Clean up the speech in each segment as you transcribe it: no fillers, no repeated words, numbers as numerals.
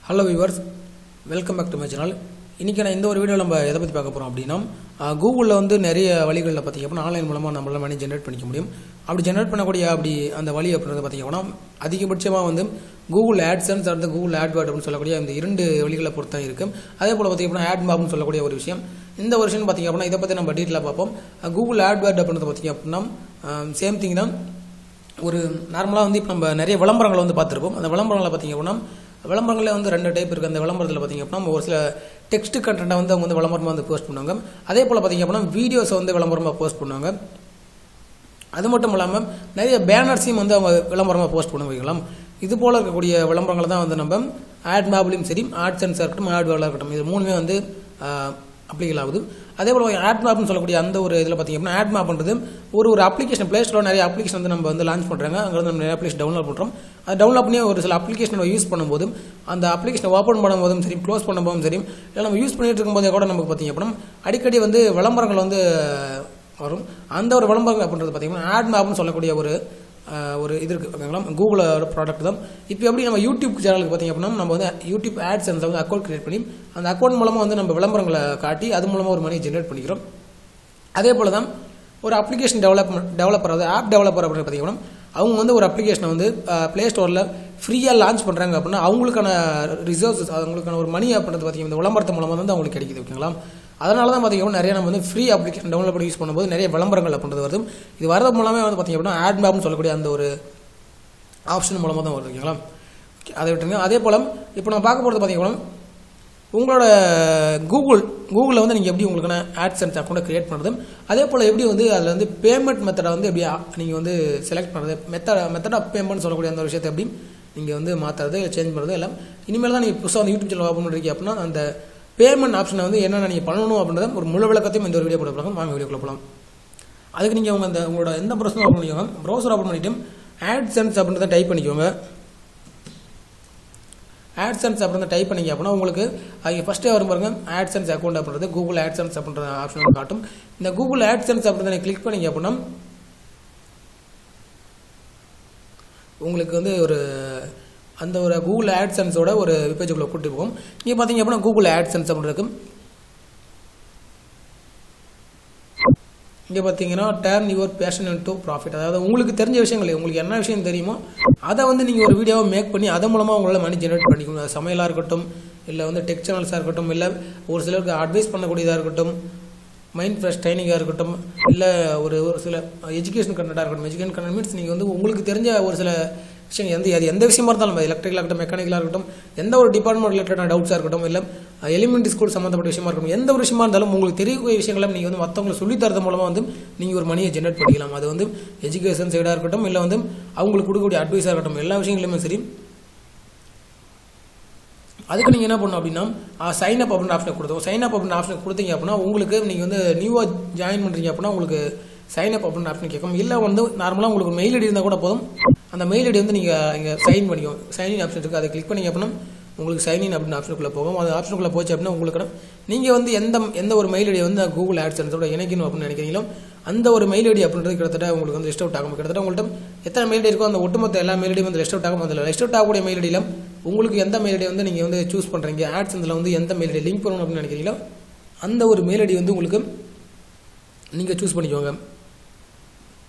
Hello viewers, welcome back to my channel. இன்றைக்கி நான் இந்த ஒரு வீடியோவில் நம்ம எதை பற்றி பார்க்க போகிறோம் அப்படின்னா, கூகுளில் வந்து நிறைய வழிகளில் பார்த்திங்க அப்படின்னா ஆன்லைன் மூலமாக நம்மளால் மணி ஜென்ரேட் பண்ணிக்க முடியும். அப்படி ஜென்ரேட் பண்ணக்கூடிய அந்த வழி அப்படின்றது பார்த்திங்க அப்படின்னா அதிகபட்சமாக வந்து கூகுள் AdSense அல்லது கூகுள் AdWord அப்படின்னு சொல்லக்கூடிய இந்த இரண்டு வழிகளை பொறுத்து தான் இருக்குது. அதே போல் பார்த்திங்க அப்படின்னா AdMobன்னு சொல்லக்கூடிய ஒரு விஷயம், இந்த ஒரு விஷயம் பார்த்திங்க அப்படின்னா இதை பற்றி நம்ம டீட்டெயிலாக பார்ப்போம். கூகுள் AdWord அப்படின்றது பார்த்திங்க அப்படின்னா சேம் திங் தான். ஒரு நார்மலாக வந்து இப்போ நம்ம நிறைய விளம்பரங்களை வந்து பார்த்துருப்போம். அந்த விளம்பரங்களை பார்த்திங்க அப்படின்னா விளம்பரங்களே வந்து ரெண்டு டைப் இருக்குது. அந்த விளம்பரத்தில் பார்த்திங்க அப்படின்னா ஒரு சில டெக்ஸ்ட் கண்டென்ட்டை வந்து அவங்க வந்து விளம்பரமாக வந்து போஸ்ட் பண்ணுவாங்க. அதே போல் பார்த்திங்க அப்படின்னா வீடியோஸை வந்து விளம்பரமாக போஸ்ட் பண்ணுவாங்க. அது மட்டும் இல்லாமல் நிறைய பேனர்ஸையும் வந்து அவங்க விளம்பரமாக போஸ்ட் பண்ண வைக்கலாம். இது போல் இருக்கக்கூடிய விளம்பரங்களை தான் வந்து நம்ம AdMobலையும் சரி, AdSense இருக்கட்டும், AdWordல இருக்கட்டும், இது மூணுமே வந்து அப்ளிகல் ஆகுது. அதே போல் AdMobன்னு சொல்லக்கூடிய அந்த ஒரு இதில் பார்த்திங்க அப்படின்னா AdMobன்றது ஒரு அப்ளிகேஷன், ப்ளே ஸ்டோரில் நிறைய அப்ளிகேஷன் வந்து நம்ம வந்து லான்ச் பண்ணுறாங்க. அங்கே வந்து நம்ம நிறைய அப்ளிகேஷன் டவுன்லோட் பண்ணுறோம். அது டவுன்லோட் பண்ணி ஒரு சில அப்ளிகேஷனை யூஸ் பண்ணும்போது அந்த அப்ளிகேஷனை ஓப்பன் பண்ணும்போதும் சரி, க்ளோஸ் பண்ணும்போதும் சரி, இல்லை நம்ம யூஸ் பண்ணிட்டு இருக்கும்போதே கூட நமக்கு பார்த்திங்க அப்படின்னா அடிக்கடி வந்து விளம்பரங்கள் வந்து வரும். அந்த ஒரு விளம்பரங்கள் அப்படின்றது பார்த்திங்கன்னா AdMobன்னு சொல்லக்கூடிய ஒரு இது இருக்குது, ஓகேங்களா. கூகுளோட ப்ராடக்ட் தான். இப்போ எப்படி நம்ம யூடியூப் சேனலுக்கு பார்த்திங்க அப்படின்னா நம்ம வந்து யூடியூப் AdSense வந்து அக்கௌண்ட் கிரியேட் பண்ணி அந்த அக்கௌண்ட் மூலமாக வந்து நம்ம விளம்பரங்களை காட்டி அது மூலமாக ஒரு மணி ஜென்ரேட் பண்ணிக்கிறோம். அதே போல் தான் ஒரு அப்ளிகேஷன் டெவலப்பர், அதாவது ஆப் டெவலப்பர் அப்படின்னு பார்த்திங்கன்னா அவங்க வந்து ஒரு அப்ளிகேஷனை வந்து ப்ளே ஸ்டோரில் ஃப்ரீயாக லான்ச் பண்ணுறாங்க அப்படின்னா அவங்களுக்கான ரிசோர்ஸஸ், அவங்களுக்கான ஒரு மணி அப்படின்றது பார்த்திங்கன்னா இந்த விளம்பரத்து மூலமாக வந்து அவங்களுக்கு கிடைக்குது, ஓகேங்களா. அதனால தான் பார்த்திங்கன்னா நிறைய நம்ம வந்து ஃப்ரீ அப்ளிகேஷன் டவுன்லோட் பண்ணி யூஸ் பண்ணும்போது நிறைய விளம்பரங்கள் அப்படின்றது வருது. இது வரது மூலமே வந்து பார்த்திங்க அப்படின்னா AdMobன்னு சொல்லக்கூடிய அந்த ஒரு ஆப்ஷன் மூலமாக தான் வருது, ஓகேங்களா. அதை விட்டுருங்க. அதே போல் இப்போ நம்ம பார்க்க போகிறது பார்த்திங்கன்னா உங்களோட கூகுளில் வந்து நீங்கள் எப்படி உங்களுக்கான AdSense அக்கௌண்ட்டை க்ரியேட் பண்ணுறது, அதே போல் எப்படி வந்து அதில் வந்து பேமெண்ட் மெத்தடை வந்து எப்படி நீங்கள் வந்து செலக்ட் பண்ணுறது, மெத்தட் ஆஃப் பேமெண்ட் சொல்லக்கூடிய அந்த விஷயத்தை எப்படி நீங்கள் வந்து மாற்றுறது, சேஞ்ச் பண்ணுறது எல்லாம் இனிமேல் தான் நீங்கள் புதுசாக வந்து யூடியூப் சேனல் ஓப்பன் பண்ணுறீங்க அப்படின்னா அந்த பேமெண்ட் ஆப்ஷனை வந்து என்னென்ன நீங்கள் பண்ணணும் அப்படின்றத ஒரு முழு விளக்கத்தையும் இந்த ஒரு வீடியோ போட போகிறாங்க. வாங்க வீடியோக்குள்ள போகலாம். அதுக்கு நீங்கள் உங்களோட எந்த ப்ரௌசர் ஓப்பன் பண்ணிக்கோங்க. ப்ரௌசர் ஓப்பன் பண்ணிவிட்டு AdSense அப்படின்றத டைப் பண்ணிக்கோங்க. AdSense அப்படின்றத டைப் பண்ணிங்க அப்படின்னா உங்களுக்கு அது ஃபஸ்ட்டே வரும் பாருங்க, AdSense அக்கௌண்ட் அப்படின்றது கூகுள் AdSense அப்படின்ற ஆப்ஷன் காட்டும். இந்த கூகுள் AdSense அப்படின்றத கிளிக் பண்ணிங்க அப்படின்னா உங்களுக்கு வந்து அந்த ஒரு கூகுள் AdSenseோட ஒரு பேஜுக்குள்ளே கூட்டி போகும். இங்கே பார்த்தீங்க அப்படின்னா கூகுள் AdSense அப்படின்னு இருக்கும். இங்கே பார்த்தீங்கன்னா turn your fashion into profit, அதாவது உங்களுக்கு தெரிஞ்ச விஷயங்கள், உங்களுக்கு என்ன விஷயம் தெரியுமோ அதை வந்து நீங்கள் ஒரு வீடியோவை மேக் பண்ணி அதன் மூலமாக உங்களால் மணி ஜென்ரேட் பண்ணிக்கணும். சமையலாக இருக்கட்டும், இல்லை வந்து டெக் சேனல்ஸாக இருக்கட்டும், இல்லை ஒரு சிலருக்கு அட்வைஸ் பண்ணக்கூடியதாக இருக்கட்டும், மைண்ட் ஃப்ரெஷ் ட்ரைனிங்காக இருக்கட்டும், இல்லை ஒரு சில எஜுகேஷன் கண்டென்ட்டாக இருக்கட்டும். எஜுகேஷன் கண்டென்ட் மீன்ஸ் நீங்கள் வந்து உங்களுக்கு தெரிஞ்ச ஒரு சில விஷயம், எந்த விஷயமா இருந்தாலும், எலக்ட்ரிக்கலாக இருக்கட்டும், மெக்கானிக்கலாக இருக்கட்டும், எந்த ஒரு டிபார்ட்மெண்ட் ரிலேட்டடான டவுட்ஸாக இருக்கட்டும், இல்லை எலிமெண்ட்ரி ஸ்கூல் சம்மந்தப்பட்ட விஷயமா இருக்கட்டும், எந்த ஒரு விஷயமா இருந்தாலும் உங்களுக்கு தெரியக்கூடிய விஷயங்களை நீங்கள் வந்து மற்றவங்களை சொல்லித்தரது மூலமாக வந்து நீங்கள் ஒரு மணியை ஜென்ரேட் பண்ணிக்கலாம். அது வந்து எஜுகேஷன் சைடாக இருக்கட்டும், இல்லை வந்து அவங்களுக்கு கொடுக்கக்கூடிய அட்வைஸாக இருக்கட்டும், எல்லா விஷயங்களுமே சரி. அதுக்கு நீங்கள் என்ன பண்ணணும் அப்படின்னா சைன் அப் அப்படின்ற ஆப்ஷனை கொடுத்தோம். சைன் அப் அப்படின்ற ஆப்ஷன் கொடுத்தீங்க அப்படின்னா உங்களுக்கு நீங்கள் வந்து நியூவாக ஜாயின் பண்ணுறீங்க அப்படின்னா உங்களுக்கு சைன் அப் அப்படின்ற ஆப்ஷன் கேட்கும். இல்லை வந்து நார்மலாக உங்களுக்கு மெயில் ஐடி இருந்தால் கூட போதும். அந்த மெயில் ஐடி வந்து நீங்கள் இங்கே சைன் பண்ணிக்கோ, சைன்இன் ஆப்ஷன் இருக்குது, அதை கிளிக் பண்ணிங்க அப்படின்னா உங்களுக்கு சைன்இன் அப்படின்னு ஆப்ஷனுக்குள்ளே போகும். அது ஆப்ஷனுக்குள்ளே போச்சு அப்படின்னா உங்களுக்கு நீங்கள் வந்து எந்த ஒரு மெயில் ஐடியை வந்து கூகுள் AdSenseோட இணைக்கணும் அப்படின்னு நினைக்கிறீங்களோ அந்த ஒரு மெயில் ஐடி அப்படின்றது கிட்டத்தட்ட உங்களுக்கு வந்து லிஸ்ட் அவுட் ஆகும். கிட்டத்தட்ட உங்கள்கிட்ட எத்தனை மெயில் ஐடி இருக்கோ அந்த ஒட்டுமொத்த எல்லா மெயில் ஐடியும் வந்து லிஸ்ட் அவுட் ஆகும். அதில் லிஸ்ட் அவுட் ஆகக்கூடிய மெயில் ஐடியில் உங்களுக்கு எந்த மெயில் ஐடி வந்து நீங்கள் வந்து சூஸ் பண்ணுறீங்க, AdSenseல வந்து எந்த மெயில் ஐடி லிங்க் பண்ணணும் அப்படின்னு நினைக்கிறீங்களோ அந்த ஒரு மெயில் ஐடி வந்து உங்களுக்கு நீங்கள் சூஸ் பண்ணிக்கோங்க.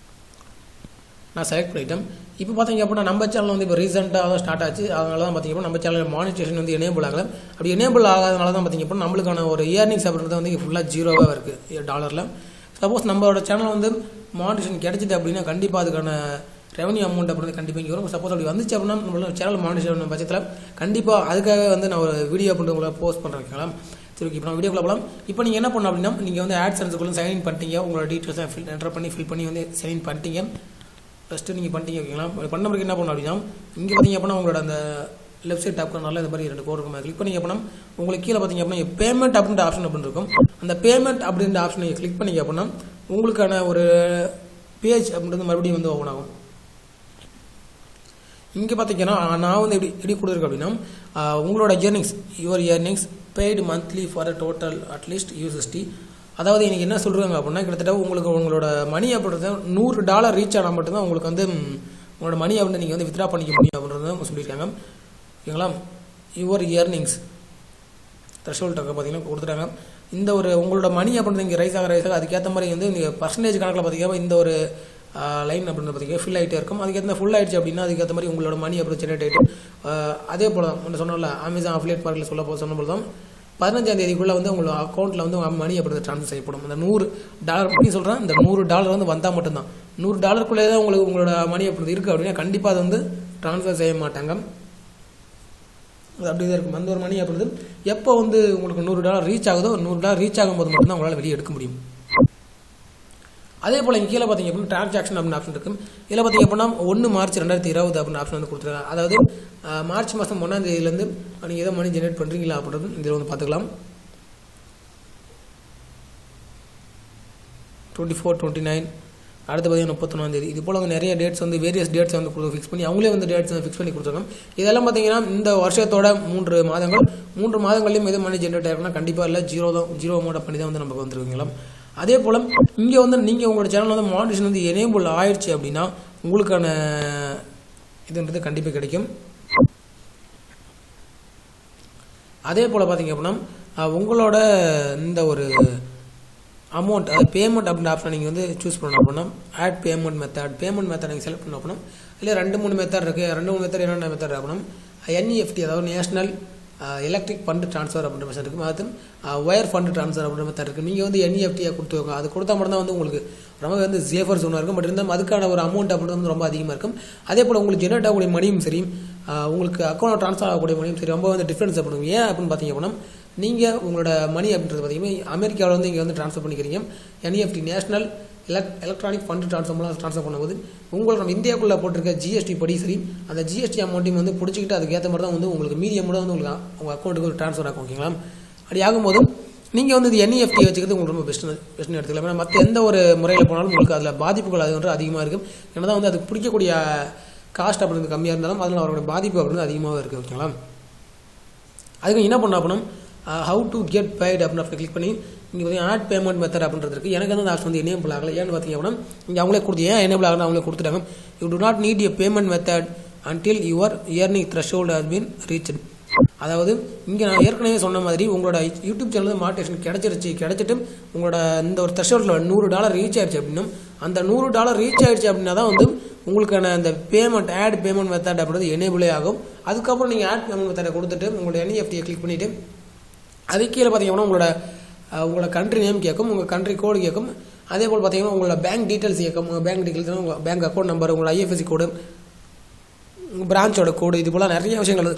நான் செலக்ட் பண்ணிட்டேன். இப்போ பார்த்தீங்க அப்படின்னா நம்ம சேனல் வந்து இப்போ ரீசெண்டாக தான் ஸ்டார்ட் ஆச்சு. அதனால தான் பார்த்தீங்க அப்படின்னா நம்ம சேனல் மானிட்டேஷன் வந்து எனேபிள் ஆகலை. அப்படி எனேபிள் ஆகாதனால தான் பார்த்தீங்க அப்படின்னா நம்மளுக்கான ஒரு இயர்னிங்ஸ் அப்படின்றது வந்து ஃபுல்லாக ஜீரோவாக இருக்குது டாலரில். சப்போஸ் நம்மளோட சேனல் வந்து மானிட்டேஷன் கிடைச்சிது அப்படின்னா கண்டிப்பாக அதுக்கான ரெவன்யூ அமௌண்ட் அப்படின்றது கண்டிப்பாக இங்கே வரும். சப்போஸ் அப்படி வந்துச்சு அப்படின்னா நம்மளோட சேனல் மானிட்டேஷன் பட்சத்தில் கண்டிப்பாக அதுக்காக வந்து நான் ஒரு வீடியோ அப்படின்றது உங்களை போஸ்ட் பண்ணுறேன். சரி, ஓகே. இப்போ நான் வீடியோக்குள்ள போகலாம். இப்போ நீங்கள் என்ன பண்ணணும் அப்படின்னா நீங்கள் வந்து AdSenseக்குள்ளே சைன்இன் பண்ணிட்டீங்க, உங்களோட டீட்டெயில்ஸை ஃபில் பண்ணி வந்து சைன்இன் பண்ணிட்டீங்க. ஃபஸ்ட்டு நீங்கள் பண்ணிட்டீங்க, ஓகேங்களா. பண்ண பிறகு என்ன பண்ணணும் அப்படின்னா இங்கே பார்த்தீங்க அப்படின்னா உங்களோட அந்த லெஃப்ட் சைட் டாப் கார்னரில் இந்த மாதிரி 2 கோடு இருக்கும். கிளிக் பண்ணிங்க அப்படின்னா உங்களுக்கு கீழே பார்த்தீங்க அப்படின்னா பேமெண்ட் அப்படின்ற ஆப்ஷன் அப்படின்னு இருக்கும். அந்த பேமெண்ட் அப்படின்ற ஆப்ஷனை கிளிக் பண்ணிங்க அப்படின்னா உங்களுக்கான ஒரு பேஜ் அப்படின்றது மறுபடியும் வந்து ஓப்பன் ஆகும். இங்கே பார்த்தீங்கன்னா நான் வந்து எப்படி கொடுத்துருக்கேன் அப்படின்னா உங்களோட your earnings paid monthly for a total at least USD, அதாவது எனக்கு என்ன சொல்கிறாங்க அப்படின்னா கிட்டத்தட்ட உங்களோட மணி அப்படின்றது $100 ரீச் ஆனால் மட்டும்தான் உங்களுக்கு வந்து உங்களோட மணி அப்படின்னு நீங்கள் வந்து வித்ரா பண்ணிக்க முடியும் அப்படின்றத சொல்லியிருக்காங்க, ஓகேங்களா. யுவர் இயர்னிங்ஸ் த்ரெஷோல்ட் பார்த்தீங்கன்னா கொடுத்துட்டாங்க. இந்த ஒரு உங்களோட மணி அப்படின்றது இங்கே ரைஸ் ஆக அதுக்கேற்ற மாதிரி வந்து நீங்கள் பர்சன்டேஜ் கணக்கில் பார்த்தீங்கன்னா இந்த ஒரு லைன் அப்படின்றது பார்த்தீங்கன்னா ஃபில் ஆகிட்டே இருக்கும். அதுக்கேற்ற ஃபுல் ஆகிடுச்சு அப்படின்னா அதுக்கேற்ற மாதிரி உங்களோட மணி அப்படி ஜெனரேட் ஆகிட்டு அதே போல் தான் முன்ன சொன்னோம்ல அமேசான் அஃபிலியேட் மார்க்கெட்டில் சொன்ன போது தான் 15ஆம் தேதிக்குள்ளே வந்து உங்களோட அக்கௌண்ட்டில் வந்து மணி அப்படி ட்ரான்ஸ்ஃபர் செய்யப்படும். அந்த $100 அப்படின்னு சொல்கிறேன், இந்த $100 வந்து வந்தால் மட்டும்தான். $100 தான் உங்களுக்கு உங்களோட மணி அப்படி இருக்குது அப்படின்னா கண்டிப்பாக அதை வந்து ட்ரான்ஸ்ஃபர் செய்ய மாட்டாங்க. அது அப்படி தான் இருக்கும். அந்த ஒரு மணி அப்படின்றது எப்போ வந்து உங்களுக்கு $100 ரீச் ஆகுதோ $100 ரீச் ஆகும்போது மட்டும்தான் உங்களால் வெளியே எடுக்க முடியும். அதே போல் இங்கே கீழே பார்த்தீங்க அப்படின்னா டிரான்சாக்ஷன் அப்படின்னு ஆப்ஷன் இருக்கும். இதில் பார்த்தீங்க அப்படின்னா 1 மார்ச் 2020 அப்படின்னு ஆப்ஷன் வந்து கொடுத்துருக்காங்க. அதாவது மார்ச் மாதம் 1ஆம் தேதியிலேருந்து நீங்கள் எதோ மணி ஜென்ரேட் பண்ணுறீங்களா அப்படின்றது இதில் வந்து பார்த்துக்கலாம். 24, 29 அடுத்து பார்த்தீங்கன்னா 31ஆம் தேதி. இது போல் வந்து நிறைய டேட்ஸ் வந்து வேரியஸ் டேட்ஸ் வந்து ஃபிக்ஸ் பண்ணி அவங்களே வந்து டேட்ஸ் வந்து ஃபிக்ஸ் பண்ணி கொடுத்துருக்காங்க. இதெல்லாம் பார்த்தீங்கன்னா இந்த வருஷத்தோட 3 மாதங்கள் 3 மாதங்கள்லையும் எது மணி ஜென்ரேட் ஆகிருக்குன்னா கண்டிப்பாக இல்லை, ஜீரோ அமௌண்ட் பண்ணி தான் வந்து நமக்கு வந்துருக்கீங்களா. அதே போல் இங்கே வந்து நீங்கள் உங்களோட சேனல் வந்து மானிட்டேஷன் வந்து எனேபிள் ஆயிடுச்சு அப்படின்னா உங்களுக்கான இதுன்றது கண்டிப்பாக கிடைக்கும். அதே போல் பார்த்தீங்க அப்படின்னா உங்களோட இந்த ஒரு அமௌண்ட் அது பேமெண்ட் அப்படின்ற ஆப்ஷன் நீங்கள் வந்து சூஸ் பண்ணணும் அப்படின்னா ஆட் பேமெண்ட் மெத்தட் நீங்கள் செலக்ட் பண்ண அப்படின்னா இல்லை 2-3 மெத்தட் இருக்குது. 2-3 மெத்தட் என்னென்ன மெத்தட் அப்படின்னா NEFT அதாவது நேஷனல் எலக்ட்ரிக் ஃபண்ட் ட்ரான்ஸ்ஃபர் அப்படின்ற மெத்தட் இருக்குது. அது ஒயர் ஃபண்ட் ட்ரான்ஸ்ஃபர் அப்படின்ற மெத்தட் இருக்குது. நீங்கள் வந்து NEFT கொடுத்துருவாங்க. அது கொடுத்தா மட்டும் தான் வந்து உங்களுக்கு ரொம்ப வந்து சேஃபர் ஜோனாக இருக்கும். பட் இருந்தாலும் அதுக்கான ஒரு அமௌண்ட் அப்படின்றது வந்து ரொம்ப அதிகமாக இருக்கும். அதே போல் உங்களுக்கு ஜெனரேட் ஆகக்கூடிய மணியும் சரி உங்களுக்கு அக்கௌண்ட் ட்ரான்ஸ்ஃபர் ஆகக்கூடிய மணியும் சரி ரொம்ப வந்து டிஃப்ரென்ஸ் அப்படிங்க. ஏன் அப்படின்னு பார்த்தீங்க அப்படின்னா நீங்கள் உங்களோட மணி அப்படின்றது பார்த்தீங்கன்னா அமெரிக்காவில் வந்து இங்கே வந்து ட்ரான்ஸ்ஃபர் பண்ணிக்கிறீங்க. NEFT national electronic fund transfer பண்ணும்போது உங்களுக்கு நம்ம இந்தியாவுக்குள்ளே போட்டிருக்க GST படி சரி அந்த GST அமௌண்ட்டையும் வந்து பிடிச்சிக்கிட்டு அதுக்கேற்ற மாதிரி தான் வந்து உங்களுக்கு மீதி அமௌண்ட் வந்து உங்களுக்கு உங்கள் அக்கௌண்ட்டுக்கு ஒரு ட்ரான்ஸ்ஃபர் ஆகும். ஓகேங்களா. அப்படி ஆகும்போது நீங்கள் வந்து இது NEFT வச்சுக்கிறது உங்களுக்கு ரொம்ப பெஸ்ட்னு எடுத்துக்கலாம். ஏன்னா மற்ற எந்த ஒரு முறையில் போனாலும் உங்களுக்கு அதில் பாதிப்புகள் அது வந்து அதிகமாக இருக்கும். ஏன்னா தான் வந்து அதுக்கு பிடிக்கக்கூடிய காஸ்ட் அப்படின்றது கம்மியாக இருந்தாலும் அதில் அவரோட பாதிப்பு அப்படின்றது அதிகமாக இருக்குது. ஓகேங்களா. அதுக்கு என்ன பண்ண அப்படின்னா ஹவு டு கெட் பெய்ட் அப்படின்னு கிளிக் பண்ணி இங்கே பார்த்தீங்கன்னா ஆட் பேமெண்ட் மெத்தட் அப்படின்றது இருக்குது. எனக்கு வந்து அந்த ஆப்ஷன் வந்து எனேபிள் ஆகலை. ஏன்னு பார்த்தீங்க அப்படின்னா இங்கே அவங்களே கொடுத்து ஏன் எனேபிள் ஆகணும் அவங்களே கொடுத்துட்டாங்க. You to not need a payment method until your earning threshold has been reached. அதாவது இங்கே நான் ஏற்கனவே சொன்ன மாதிரி உங்களோட யூடியூப் சேனல் வந்து மானிட்டேஷன் கிடைச்சிட்டு உங்களோட இந்த ஒரு த்ரெஷோல்டில் $100 ரீச் ஆயிடுச்சு அப்படின்னா அந்த $100 ரீச் ஆயிடுச்சு அப்படின்னா தான் வந்து உங்களுக்கான அந்த ஆட் பேமெண்ட் மெத்தட் அப்படின்றது எனேபிளே ஆகும். அதுக்கப்புறம் நீங்கள் ஆட் பேமெண்ட் மெத்தடை கொடுத்துட்டு உங்களோட NEFT கிளிக் பண்ணிவிட்டு அது கீழே பார்த்தீங்கன்னா உங்களோட கண்ட்ரி நேம் கேட்கும், உங்கள் கண்ட்ரி கோடு கேட்கும். அதே போல் பார்த்தீங்கன்னா உங்களோட பேங்க் டீட்டெயில்ஸ் கேட்கும். உங்கள் பேங்க் டீட்டெயில்ஸ் உங்கள் பேங்க் அக்கௌண்ட் நம்பர், உங்களோட IFSC கோடு, உங்கள் பிரான்ச்சோட கோடு, இது போல் நிறைய விஷயங்கள்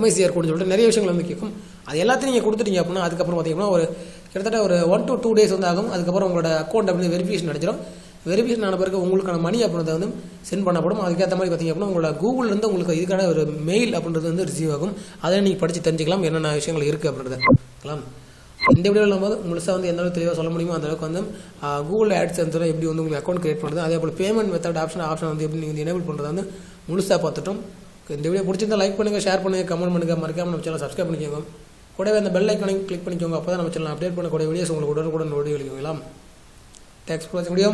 MICR கோடுன்னு சொல்லிட்டு நிறைய விஷயங்கள் வந்து கேட்கும். அது எல்லாத்தையும் நீங்கள் கொடுத்துட்டீங்க அப்படின்னா அதுக்கப்புறம் பார்த்தீங்கன்னா ஒரு கிட்டத்தட்ட ஒரு 1 to 2 days வந்து ஆகும். அதுக்கப்புறம் உங்களோட அக்கௌண்ட் அப்படின்னு வெரிஃபிகேஷன் நடச்சிடும். வெரிஃபிகேஷன் ஆன பிறகு உங்களுக்கான மணி அப்படின்றத வந்து சென்ட் பண்ணப்படும். அதுக்கேற்ற மாதிரி பார்த்தீங்க அப்படின்னா உங்களோட கூகுள்லேருந்து உங்களுக்கு இதுக்கான ஒரு மெயில் அப்படின்றது வந்து ரிசீவ் ஆகும். அதை நீங்கள் படித்து தெரிஞ்சுக்கலாம் என்னென்ன விஷயங்கள் இருக்குது அப்படின்றத. இந்த வீடியோவில் போது முழுசாக வந்து எந்த அளவுக்கு தெளிவாக சொல்ல முடியுமோ அந்த அளவுக்கு வந்து கூகுள் AdSense எப்படி வந்து உங்களுக்கு அக்கௌண்ட் கிரியேட் பண்ணுறது, அதே போல் பேமெண்ட் மெத்தட் ஆப்ஷன் வந்து எப்படி நீங்கள் எனேபிள் பண்ணுறது வந்து முழுசாக பார்த்துட்டோம். இந்த வீடியோ பிடிச்சிருந்தா லைக் பண்ணுங்கள், ஷேர் பண்ணுங்கள், கமெண்ட் பண்ணுங்கள், மறக்காம நம்ம சேனல் சப்ஸ்கிரைப் பண்ணிக்கோங்க. கூடவே அந்த பெல் ஐக்கானையும் கிளிக் பண்ணிக்கோங்க. அப்போ தான் நம்ம சேனல் அப்டேட் பண்ணக்கூடிய வீடியோஸ் உங்களுக்கு உடனுக்குடன் நோட்டிஃபிகேஷன் கிடைக்கும். தேங்க்ஸ் ஃபார் வாட்சிங் வீடியோ.